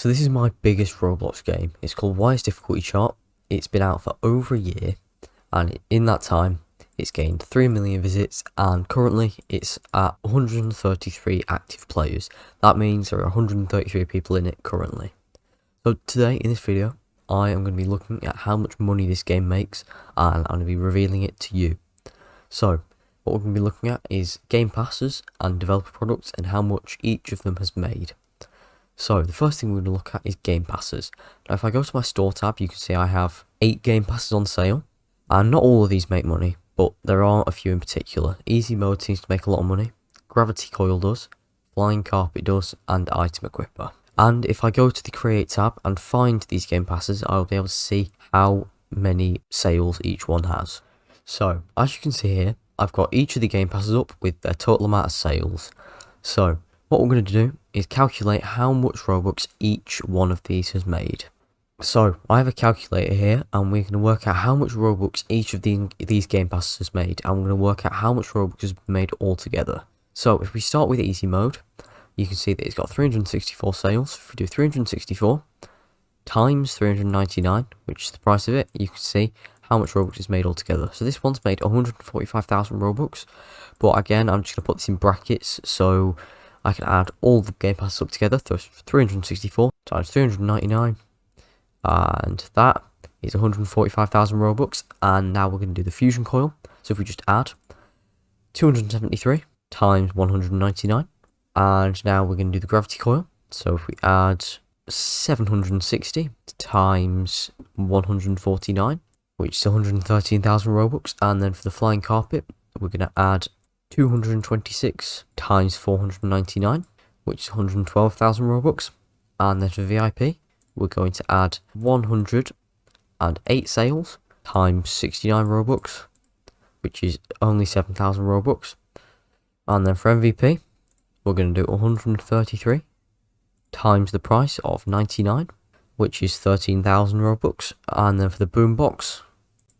So this is my biggest Roblox game. It's called Wise Difficulty Chart. It's been out for over a year, and in that time it's gained 3 million visits, and currently it's at 133 active players. That means there are 133 people in it currently. So today in this video I am going to be looking at how much money this game makes, and I'm going to be revealing it to you. So what we're going to be looking at is game passes and developer products and how much each of them has made. So the first thing we're going to look at is game passes. Now if I go to my store tab, you can see I have 8 game passes on sale, and not all of these make money, but there are a few in particular. Easy mode seems to make a lot of money, gravity coil does, flying carpet does, and item equipper. And if I go to the create tab and find these game passes, I'll be able to see how many sales each one has. So as you can see here, I've got each of the game passes up with their total amount of sales. So what we're going to do is calculate how much Robux each one of these has made. So I have a calculator here, and we're going to work out how much Robux each of these game passes has made, and we're going to work out how much Robux has been made altogether. So if we start with easy mode, you can see that it's got 364 sales. If we do 364 times 399, which is the price of it, you can see how much Robux is made altogether. So this one's made 145,000 Robux, but again I'm just going to put this in brackets so I can add all the game passes up together. So 364 times 399, and that is 145,000 Robux. And now we're going to do the fusion coil. So if we just add 273 times 199, and now we're going to do the gravity coil. So if we add 760 times 149, which is 113,000 Robux, and then for the flying carpet, we're going to add 226 times 499, which is 112,000 Robux, and then for VIP, we're going to add 108 sales times 69 Robux, which is only 7,000 Robux, and then for MVP, we're going to do 133 times the price of 99, which is 13,000 Robux, and then for the boombox,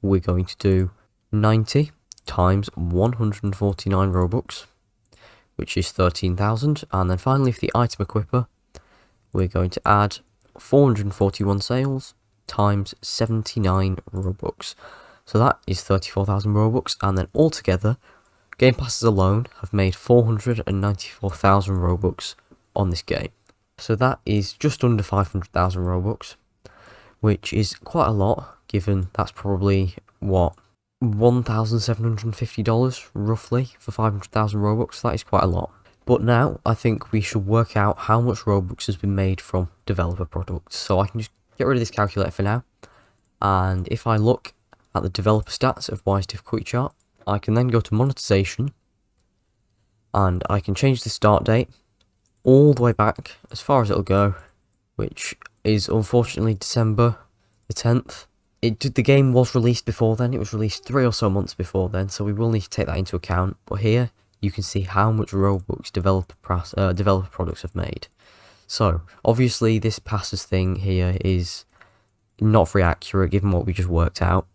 we're going to do 90 times 149 Robux, which is 13,000, and then finally for the item equipper, we're going to add 441 sales times 79 Robux. So that is 34,000 Robux, and then altogether, game passes alone have made 494,000 Robux on this game. So that is just under 500,000 Robux, which is quite a lot, given that's probably, what, $1,750 roughly for 500,000 Robux. That is quite a lot. But now I think we should work out how much Robux has been made from developer products. So I can just get rid of this calculator for now, and if I look at the developer stats of Wise Difficulty Chart, I can then go to monetization, and I can change the start date all the way back as far as it'll go, which is unfortunately December the 10th. The game was released before then. It was released 3 or so months before then, so we will need to take that into account. But here you can see how much Robux developer products have made. So obviously this passes thing here is not very accurate given what we just worked out,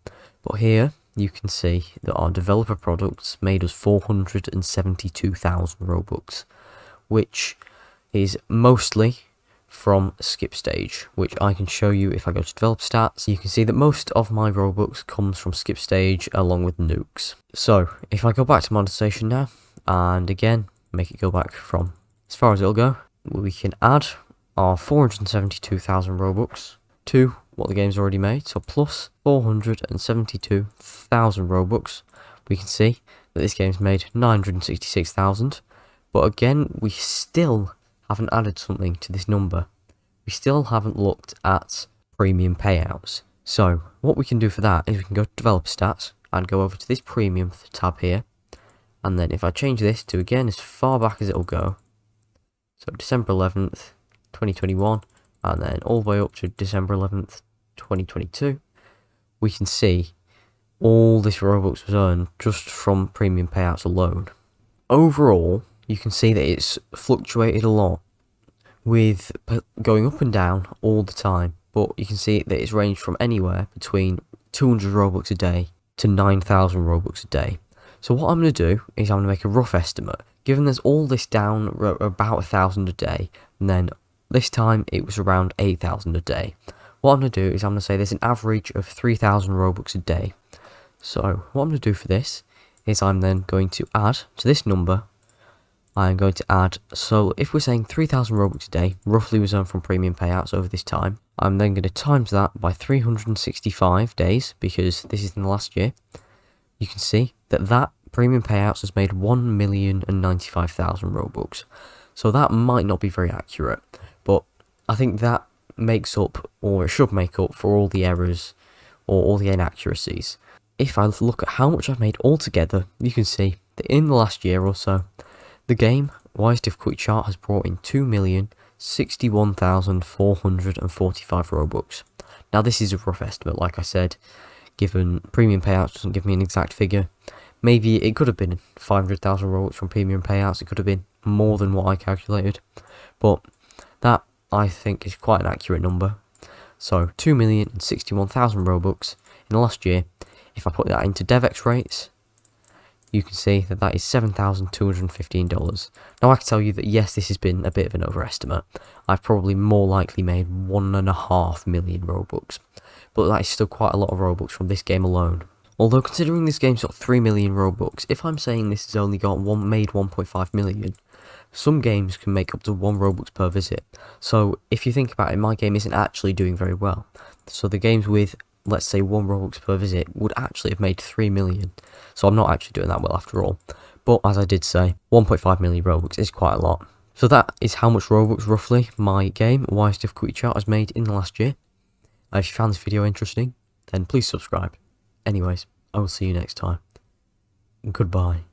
but here you can see that our developer products made us 472,000 Robux, which is mostly from skip stage, which I can show you if I go to developer stats. You can see that most of my Robux comes from skip stage along with nukes. So if I go back to monetization now, and again make it go back from as far as it'll go, we can add our 472,000 Robux to what the game's already made, so plus 472,000 Robux. We can see that this game's made 966,000, but again we still haven't added something to this number. We still haven't looked at premium payouts. So what we can do for that is we can go to developer stats and go over to this premium tab here, and then if I change this to again as far back as it'll go, so December 11th 2021, and then all the way up to December 11th 2022, we can see all this Robux was earned just from premium payouts alone. Overall, you can see that it's fluctuated a lot, with going up and down all the time, but you can see that it's ranged from anywhere between 200 Robux a day to 9,000 Robux a day. So what I'm going to do is I'm going to make a rough estimate. Given there's all this down about 1,000 a day, and then this time it was around 8,000 a day. What I'm going to do is I'm going to say there's an average of 3,000 Robux a day. So what I'm going to do for this is I'm then going to add to this number, I'm going to add, so if we're saying 3,000 Robux a day, roughly was earned from premium payouts over this time, I'm then going to times that by 365 days, because this is in the last year. You can see that that premium payouts has made 1,095,000 Robux. So that might not be very accurate, but I think that makes up, or it should make up, for all the errors or all the inaccuracies. If I look at how much I've made altogether, you can see that in the last year or so, the game Wise Difficulty Chart has brought in 2,061,445 Robux. Now this is a rough estimate, like I said, given premium payouts doesn't give me an exact figure. Maybe it could have been 500,000 Robux from premium payouts, it could have been more than what I calculated, but that I think is quite an accurate number. So 2,061,000 Robux in the last year. If I put that into DevX rates, you can see that that is $7,215. Now I can tell you that yes, this has been a bit of an overestimate. I've probably more likely made 1.5 million Robux, but that is still quite a lot of Robux from this game alone. Although considering this game's got 3 million Robux, if I'm saying this has only got made 1.5 million, some games can make up to 1 Robux per visit. So if you think about it, my game isn't actually doing very well. So the games with, let's say, 1 Robux per visit would actually have made 3 million. So I'm not actually doing that well after all. But as I did say, 1.5 million Robux is quite a lot. So that is how much Robux roughly my game, Wise Difficulty Chart, has made in the last year. If you found this video interesting, then please subscribe. Anyways, I will see you next time. Goodbye.